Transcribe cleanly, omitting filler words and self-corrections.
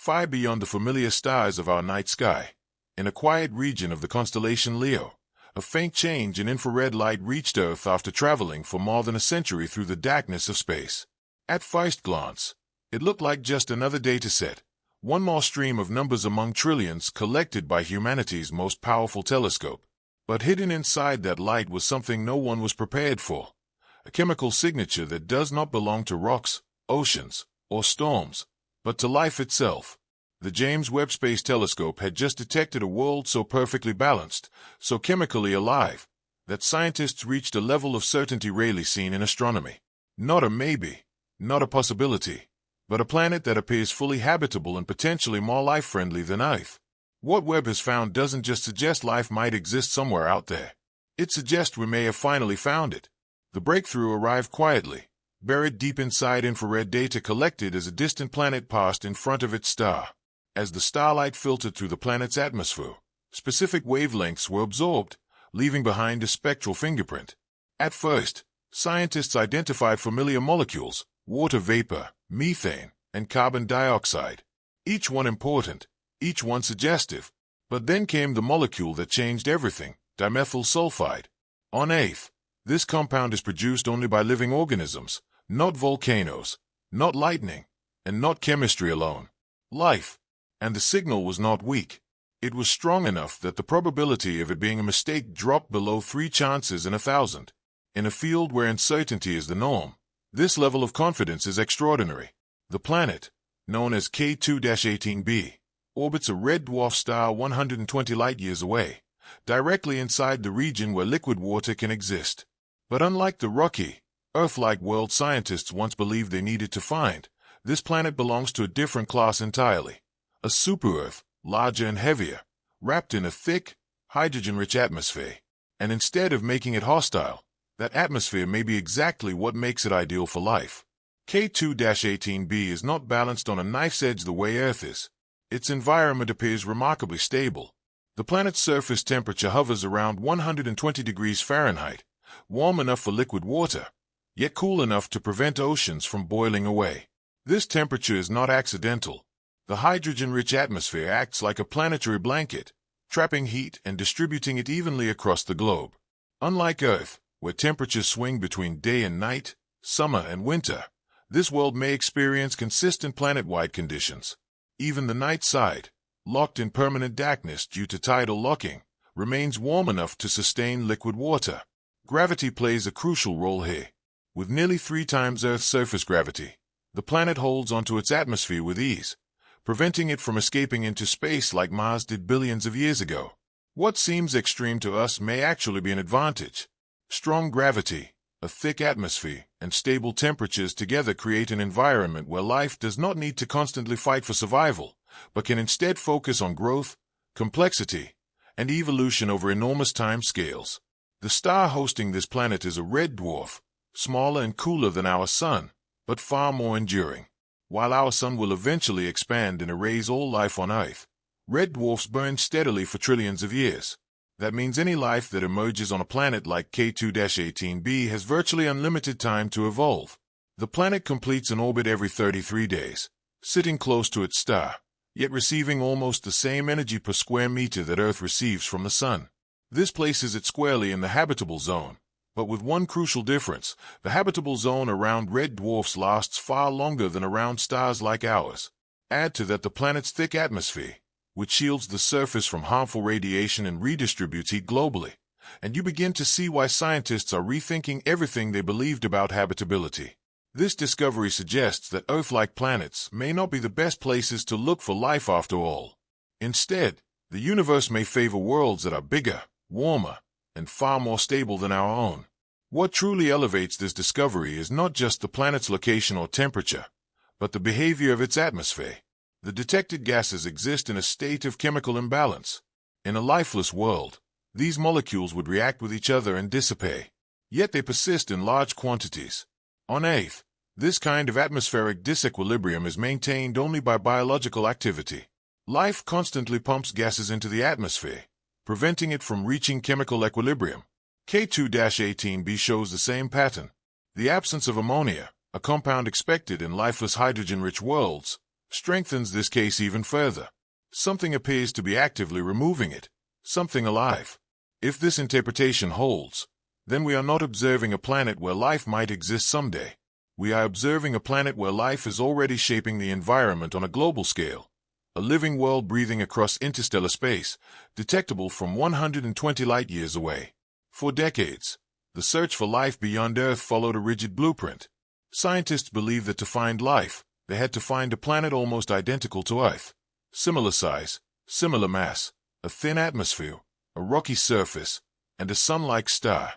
far beyond the familiar stars of our night sky. In a quiet region of the constellation Leo, a faint change in infrared light reached Earth after traveling for more than a century through the darkness of space. At first glance, it looked like just another data set, one more stream of numbers among trillions collected by humanity's most powerful telescope. But hidden inside that light was something no one was prepared for, a chemical signature that does not belong to rocks, oceans, or storms, but to life itself. The James Webb Space Telescope had just detected a world so perfectly balanced, so chemically alive, that scientists reached a level of certainty rarely seen in astronomy. Not a maybe, not a possibility, but a planet that appears fully habitable and potentially more life-friendly than Earth. What Webb has found doesn't just suggest life might exist somewhere out there. It suggests we may have finally found it. The breakthrough arrived quietly, buried deep inside infrared data collected as a distant planet passed in front of its star. As the starlight filtered through the planet's atmosphere, specific wavelengths were absorbed, leaving behind a spectral fingerprint. At first, scientists identified familiar molecules: water vapor, methane, and carbon dioxide. Each one important, each one suggestive. But then came the molecule that changed everything: dimethyl sulfide. On Earth, this compound is produced only by living organisms, not volcanoes, not lightning, and not chemistry alone. Life. And the signal was not weak. It was strong enough that the probability of it being a mistake dropped below 3 chances in 1,000. In a field where uncertainty is the norm, this level of confidence is extraordinary. The planet, known as K2-18b, orbits a red dwarf star 120 light-years away, directly inside the region where liquid water can exist. But unlike the rocky, Earth-like world scientists once believed they needed to find, this planet belongs to a different class entirely. A super-Earth, larger and heavier, wrapped in a thick, hydrogen-rich atmosphere. And instead of making it hostile, that atmosphere may be exactly what makes it ideal for life. K2-18b is not balanced on a knife's edge the way Earth is. Its environment appears remarkably stable. The planet's surface temperature hovers around 120 degrees Fahrenheit, warm enough for liquid water, yet cool enough to prevent oceans from boiling away. This temperature is not accidental. The hydrogen-rich atmosphere acts like a planetary blanket, trapping heat and distributing it evenly across the globe. Unlike Earth, where temperatures swing between day and night, summer and winter, this world may experience consistent planet-wide conditions. Even the night side, locked in permanent darkness due to tidal locking, remains warm enough to sustain liquid water. Gravity plays a crucial role here. With nearly 3 times Earth's surface gravity, the planet holds onto its atmosphere with ease, preventing it from escaping into space like Mars did billions of years ago. What seems extreme to us may actually be an advantage. Strong gravity, a thick atmosphere, and stable temperatures together create an environment where life does not need to constantly fight for survival, but can instead focus on growth, complexity, and evolution over enormous time scales. The star hosting this planet is a red dwarf, smaller and cooler than our Sun, but far more enduring. While our Sun will eventually expand and erase all life on Earth, red dwarfs burn steadily for trillions of years. That means any life that emerges on a planet like K2-18b has virtually unlimited time to evolve. The planet completes an orbit every 33 days, sitting close to its star, yet receiving almost the same energy per square meter that Earth receives from the Sun. This places it squarely in the habitable zone. But with one crucial difference: the habitable zone around red dwarfs lasts far longer than around stars like ours. Add to that the planet's thick atmosphere, which shields the surface from harmful radiation and redistributes heat globally, and you begin to see why scientists are rethinking everything they believed about habitability. This discovery suggests that Earth-like planets may not be the best places to look for life after all. Instead, the universe may favor worlds that are bigger, warmer, and far more stable than our own. What truly elevates this discovery is not just the planet's location or temperature, but the behavior of its atmosphere. The detected gases exist in a state of chemical imbalance. In a lifeless world, these molecules would react with each other and dissipate. Yet they persist in large quantities. On Earth, this kind of atmospheric disequilibrium is maintained only by biological activity. Life constantly pumps gases into the atmosphere, preventing it from reaching chemical equilibrium. K2-18b shows the same pattern. The absence of ammonia, a compound expected in lifeless hydrogen-rich worlds, strengthens this case even further. Something appears to be actively removing it, something alive. If this interpretation holds, then we are not observing a planet where life might exist someday. We are observing a planet where life is already shaping the environment on a global scale, a living world breathing across interstellar space, detectable from 120 light-years away. For decades, the search for life beyond Earth followed a rigid blueprint. Scientists believed that to find life, they had to find a planet almost identical to Earth. Similar size, similar mass, a thin atmosphere, a rocky surface, and a sun-like star.